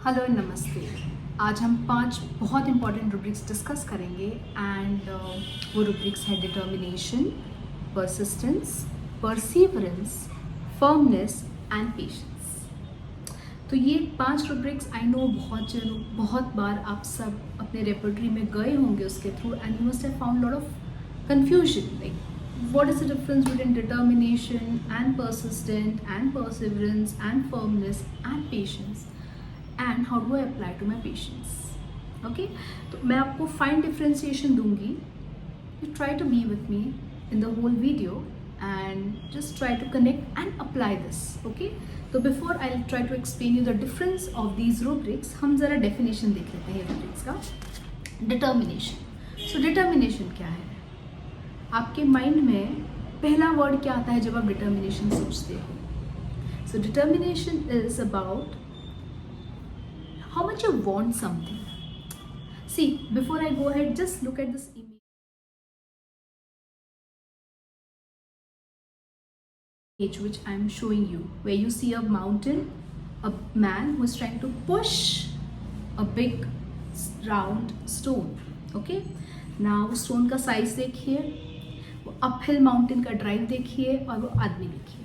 Hello and नमस्ते। आज हम 5 बहुत इंपॉर्टेंट रूब्रिक्स डिस्कस करेंगे एंड वो रूब्रिक्स है determination, persistence, perseverance, firmness and patience. तो ये 5 रूब्रिक्स आई नो बहुत बार आप सब अपने रेपर्टरी में गए होंगे उसके through and you must have found lot of confusion, like what is the difference between determination and persistent and perseverance and firmness and patience and how do I apply to my patients. Okay, तो मैं आपको fine differentiation दूंगी. You try to be with me in the whole video and just try to connect and apply this. Okay, तो before I'll try to explain you the difference of these rubrics, हम ज़रा definition देख लेते हैं rubrics का. Determination. So determination क्या है? आपके माइंड में पहला वर्ड क्या आता है जब आप डिटर्मिनेशन सोचते हो? So determination is about how much you want something. See, before I go ahead, just look at this image which I am showing you, where you see a mountain, a man who is trying to push a big round stone. Okay, now stone का size देखिए, uphill mountain का drive देखिए और वो आदमी देखिए.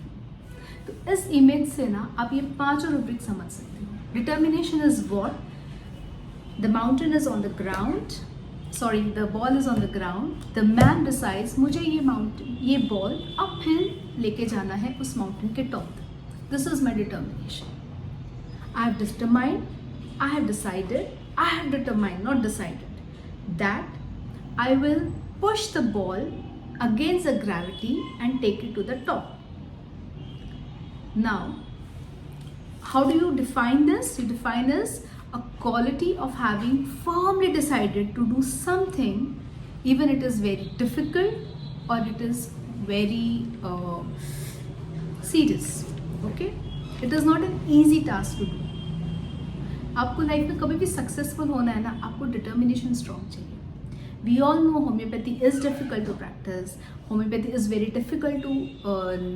तो इस इमेज से ना आप ये 5 रूब्रिक समझ सकते हो. Determination is what the mountain is on the ground, sorry the ball is on the ground, the man decides मुझे ये बॉल अपहिल लेके जाना है उस माउंटेन के top. This is my determination. I have determined, I have decided, I have determined, not decided, that I will push the ball against the gravity and take it to the top. Now, how do you define this? You define as a quality of having firmly decided to do something, even it is very difficult or it is very serious. Okay? It is not an easy task to do. आपको life में कभी भी successful होना है ना, आपको determination strong चाहिए. We all know homeopathy is difficult to practice. Homeopathy is very difficult to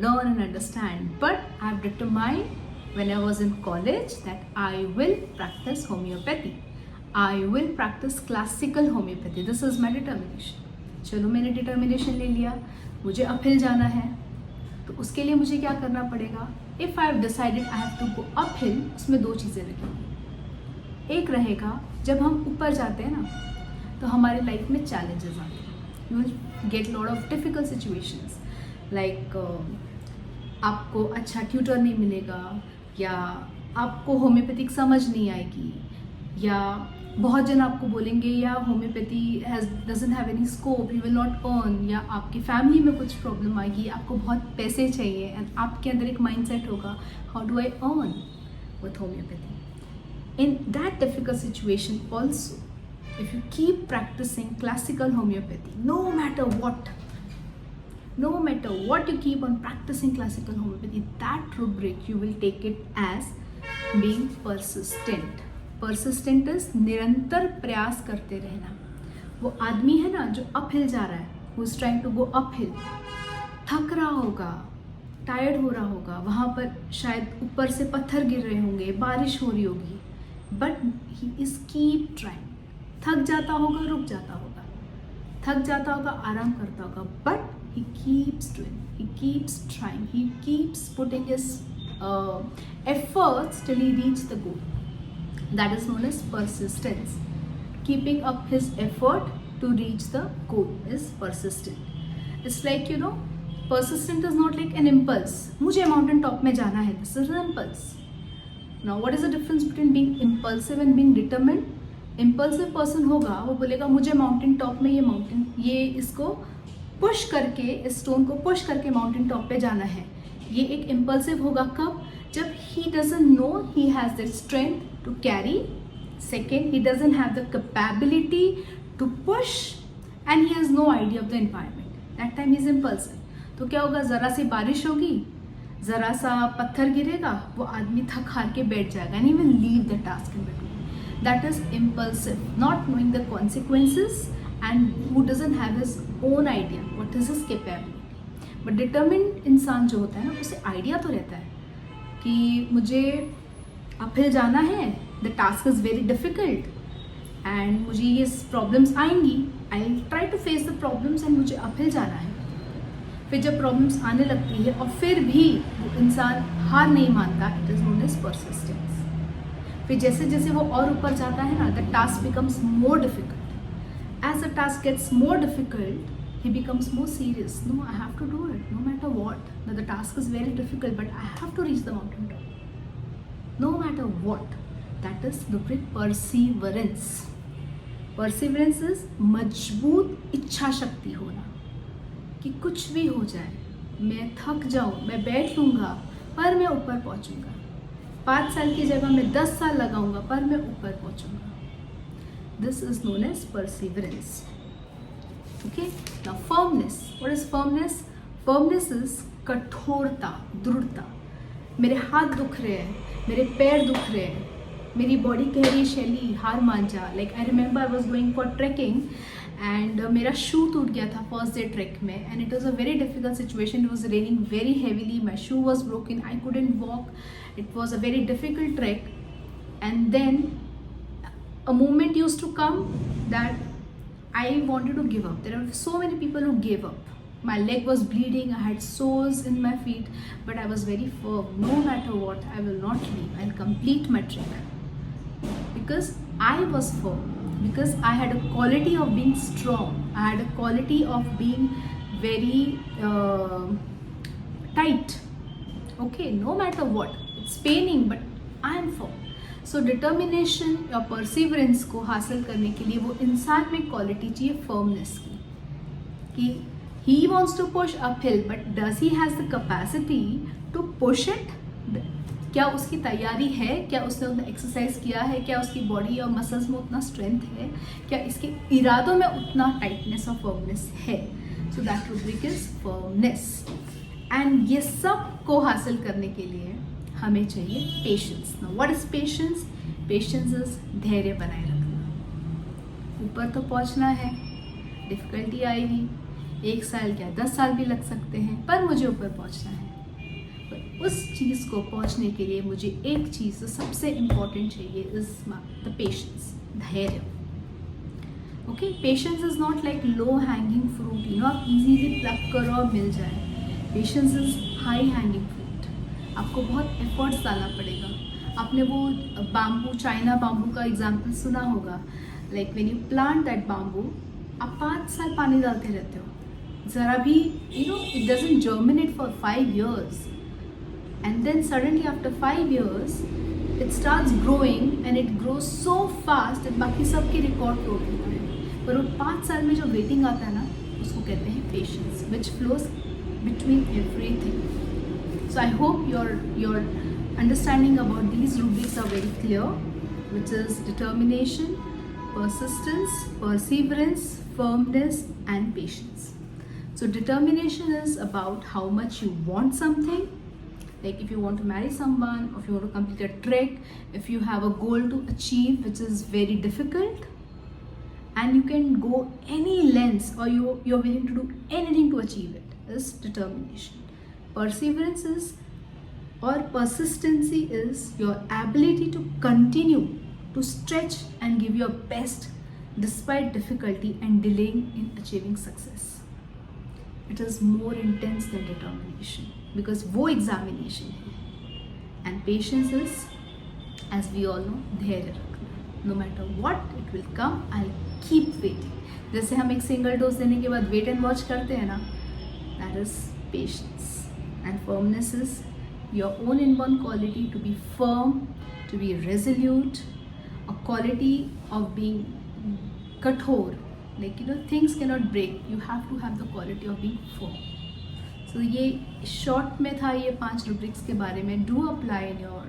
learn and understand. But I have determined when I was in college that I will practice homeopathy. I will practice classical homeopathy. This is my determination. चलो मैंने determination ले लिया, मुझे uphill जाना है, तो उसके लिए मुझे क्या करना पड़ेगा? If I have decided I have to go uphill, उसमें 2 चीज़ें रहेंगी. एक रहेगा जब हम ऊपर जाते हैं ना, तो हमारे लाइफ में चैलेंजेस आते हैं. You will get lot of difficult situations, like आपको अच्छा ट्यूटर नहीं मिलेगा, या आपको होम्योपैथिक समझ नहीं आएगी, या बहुत जन आपको बोलेंगे या homeopathy doesn't have any scope, you will not earn, या आपकी फैमिली में कुछ प्रॉब्लम आएगी, आपको बहुत पैसे चाहिए एंड आपके अंदर एक माइंडसेट होगा, how do I earn with homeopathy. In that difficult situation also, if you keep practicing classical homeopathy, no matter what you keep on practicing classical homeopathy, that rubric you will take it as being persistent. Persistent is निरंतर प्रयास करते रहना. वो आदमी है ना जो uphill जा रहा है, who is trying to go uphill, थक रहा होगा, टायर्ड हो रहा होगा, वहाँ पर शायद ऊपर से पत्थर गिर रहे होंगे, बारिश हो रही होगी, but he is keep trying. थक जाता होगा, रुक जाता होगा, थक जाता होगा, आराम करता होगा, but he keeps doing, he keeps trying, he keeps putting his efforts till he reach the goal. That is known as persistence. Keeping up his effort to reach the goal is persistent. It's like, you know, persistent is not like an impulse. मुझे mountain top में जाना है, this is an impulse. Now what is the difference between being impulsive and being determined? Impulsive person होगा, वो बोलेगा मुझे mountain top में ये इसको पुश करके, इस स्टोन को पुश करके माउंटेन टॉप पे जाना है. ये एक इम्पल्सिव होगा कब? जब he doesn't know he has the strength to carry. Second, he doesn't have the capability to push and he has no idea of the environment. That time he is impulsive. तो क्या होगा? ज़रा सी बारिश होगी, ज़रा सा पत्थर गिरेगा, वो आदमी थक हार के बैठ जाएगा and he will leave the task in between. That is impulsive, not knowing the consequences and who doesn't have his own idea what is his capability. But determined इंसान जो होता है ना, उसे आइडिया तो रहता है कि मुझे अपहिल जाना है the task is very difficult and मुझे ये प्रॉब्लम्स आएंगी, I try to face the problems and मुझे अपहिल जाना है। फिर जब प्रॉब्लम्स आने लगती है और फिर भी वो इंसान हार नहीं मानता, it is known as persistence. फिर जैसे जैसे वो और ऊपर जाता है ना, the task becomes more difficult. As the task gets more difficult, he becomes more serious. No, I have to do it no matter what. Now the task is very difficult, but I have to reach the mountain top no matter what. That is the great perseverance. Perseverance is मजबूत इच्छा शक्ति होना कि कुछ भी हो जाए, मैं थक जाऊं, मैं बैठ लूँगा, पर मैं ऊपर पहुंचूंगा। 5 साल की जगह मैं 10 साल लगाऊंगा, पर मैं ऊपर पहुंचूंगा। This is known as perseverance. Okay, now firmness. What is firmness? Firmness is कठोरता, दृढ़ता। मेरे हाथ दुख रहे हैं, मेरे पैर दुख रहे हैं, मेरी बॉडी कह रही है शैली हार मान जा। Like I remember I was going for trekking and मेरा शू टूट गया था फर्स्ट डे ट्रैक में, and it was a very difficult situation. It was raining very heavily, my shoe was broken, I couldn't walk, it was a very difficult trek. And then a moment used to come that I wanted to give up. There are so many people who gave up. My leg was bleeding, I had sores in my feet, but I was very firm. No matter what, I will not leave. I'll complete my trek. Because I was firm. Because I had a quality of being strong. I had a quality of being very tight. Okay, no matter what. It's paining, but I am firm. So determination या perseverance को हासिल करने के लिए वो इंसान में quality चाहिए फर्मनेस की, कि he wants to push uphill, but does he has the capacity to push it? क्या उसकी तैयारी है? क्या उसने उतना एक्सरसाइज किया है? क्या उसकी बॉडी और मसल्स में उतना स्ट्रेंथ है? क्या इसके इरादों में उतना टाइटनेस और फर्मनेस है? So that rubric is firmness. And ये सब को हासिल करने के लिए हमें चाहिए patience. Now what is patience? Patience is धैर्य बनाए रखना। ऊपर तो पहुंचना है, डिफिकल्टी आएगी, 1 साल क्या 10 साल भी लग सकते हैं, पर मुझे ऊपर पहुंचना है। पर उस चीज़ को पहुंचने के लिए मुझे एक चीज़ तो सबसे इम्पॉर्टेंट चाहिए इज द पेशेंस, धैर्य। Okay, patience is not like low hanging fruit, you know, आप इजीली प्लक करो और मिल जाए। Patience is high hanging fruit. आपको बहुत एफर्ट्स डालना पड़ेगा। आपने वो बाम्बू, चाइना बाम्बू का एग्जाम्पल सुना होगा। Like when you plant that bamboo, आप 5 साल पानी डालते रहते हो, ज़रा भी you know it doesn't germinate for 5 years, and then suddenly after 5 years it starts growing and it grows so fast that बाकी सबके रिकॉर्ड तोड़ देता है। पर वो 5 साल में जो वेटिंग आता है ना, उसको कहते हैं patience, which flows between everything. So I hope your understanding about these rubrics are very clear, which is determination, persistence, perseverance, firmness, and patience. So determination is about how much you want something. Like if you want to marry someone, or if you want to complete a trek, if you have a goal to achieve which is very difficult, and you can go any lengths, or you're willing to do anything to achieve it, is determination. Perseverance is, or persistency is, your ability to continue to stretch and give your best despite difficulty and delaying in achieving success. It is more intense than determination because वो examination है. And patience is, as we all know, धैर्य रखना. No matter what it will come, I'll keep waiting. जैसे हम एक single dose देने के बाद वेट एंड वॉच करते हैं ना, that is patience. And firmness is your own inborn quality to be firm, to be resolute, a quality of being kathor. Like, you know, things cannot break. You have to have the quality of being firm. So ये short में था ये 5 rubrics के बारे में. Do apply in your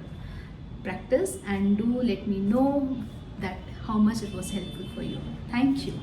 practice and do let me know that how much it was helpful for you. Thank you.